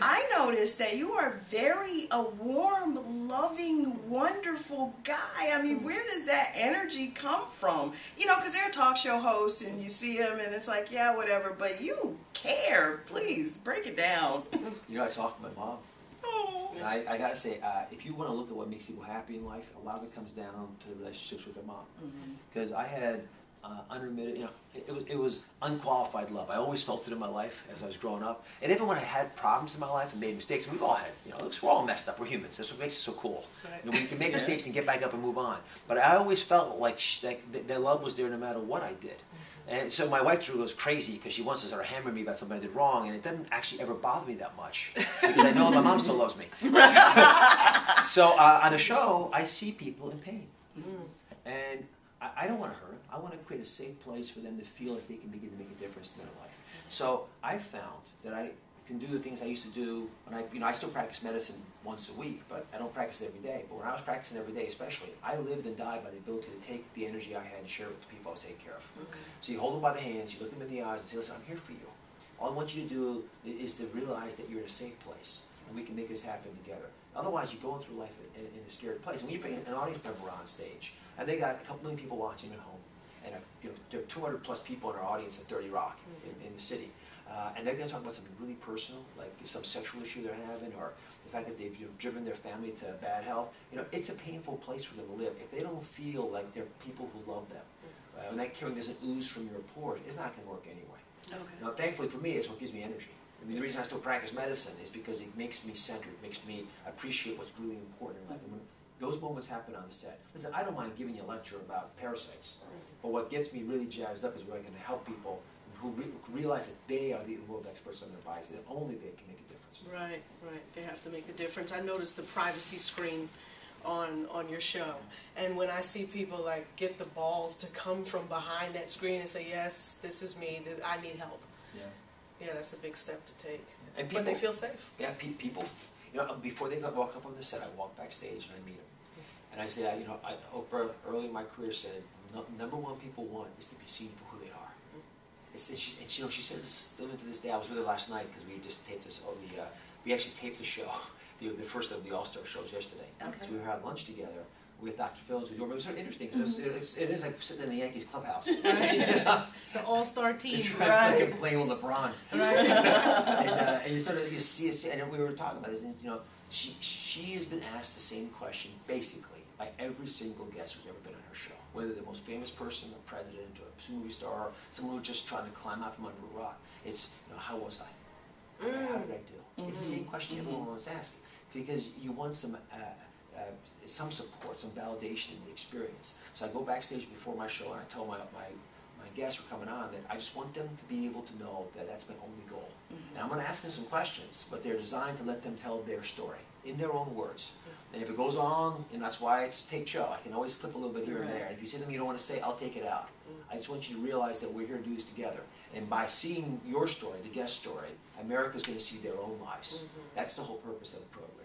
I noticed that you are a warm, loving, wonderful guy. I mean, where does that energy come from? You know, because they're talk show hosts and you see them and it's like, yeah, whatever. But you care. Please, break it down. You know, it's off my mom. Oh. I gotta say, if you want to look at what makes people happy in life, a lot of it comes down to the relationships with their mom. Because I had unremitted, you know, it was unqualified love. I always felt it in my life as I was growing up, and even when I had problems in my life and made mistakes, and we've all had, you know, we're all messed up. We're humans. That's what makes us so cool. Right. You know, we can make mistakes and get back up and move on. But I always felt like their love was there no matter what I did. And so my wife goes crazy because she wants to sort of hammer me about something I did wrong, and it doesn't actually ever bother me that much because I know my mom still loves me. So on the show, I see people in pain, and I don't want to hurt them. I want to create a safe place for them to feel like they can begin to make a difference in their life. So I found that I can do the things I used to do when I still practice medicine once a week, but I don't practice it every day. But when I was practicing every day especially, I lived and died by the ability to take the energy I had and share it with the people I was taking care of. So you hold them by the hands, you look them in the eyes and say, listen, I'm here for you. All I want you to do is to realize that you're in a safe place and we can make this happen together. Otherwise, you're going through life in a scared place. And when you bring an audience member on stage, and they got a couple million people watching at home, and there are 200 plus people in our audience at 30 Rock in the city, and they're going to talk about something really personal, like some sexual issue they're having, or the fact that they've driven their family to bad health. You know, it's a painful place for them to live. If they don't feel like they're people who love them, when that caring doesn't ooze from your pores, it's not going to work anyway. Okay. Now, thankfully for me, it's what gives me energy. I mean, the reason I still practice medicine is because it makes me centered, makes me appreciate what's really important in life. And when those moments happen on the set. Listen, I don't mind giving you a lecture about parasites, but what gets me really jazzed up is when I can help people who realize that they are the world experts on their bodies, and only they can make a difference. Right, right. They have to make a difference. I noticed the privacy screen on your show, and when I see people like get the balls to come from behind that screen and say, yes, this is me, that I need help. Yeah, that's a big step to take. And people, but they feel safe. Yeah, people, you know, before they walk up on the set, I walk backstage and I meet them. And I say, you know, Oprah early in my career said, number one people want is to be seen for who they are. And you know, she says still to this day. I was with her last night because we just taped this. We actually taped the show, the first of the All-Star shows yesterday. Okay. So we were having lunch together with Dr. Phil. It was sort of interesting because it is like sitting in the Yankees clubhouse. Right. Yeah. The All-Star team. Right. Like playing with LeBron. Right. And you see it, and we were talking about this. And, you know, she has been asked the same question basically by every single guest who's ever been on her show, whether the most famous person, a president, or a movie star, or someone who's just trying to climb out from under a rock. It's, you know, how was I? How did I do? It's the same question everyone wants to ask, because you want some support, some validation in the experience. So I go backstage before my show and I tell my guests who are coming on that I just want them to be able to know that that's my only goal. And I'm going to ask them some questions, but they're designed to let them tell their story in their own words. And if it goes on, and that's why it's a taped show, I can always clip a little bit here and there. And if you see something you don't want to say, I'll take it out. I just want you to realize that we're here to do this together. And by seeing your story, the guest story, America's going to see their own lives. That's the whole purpose of the program.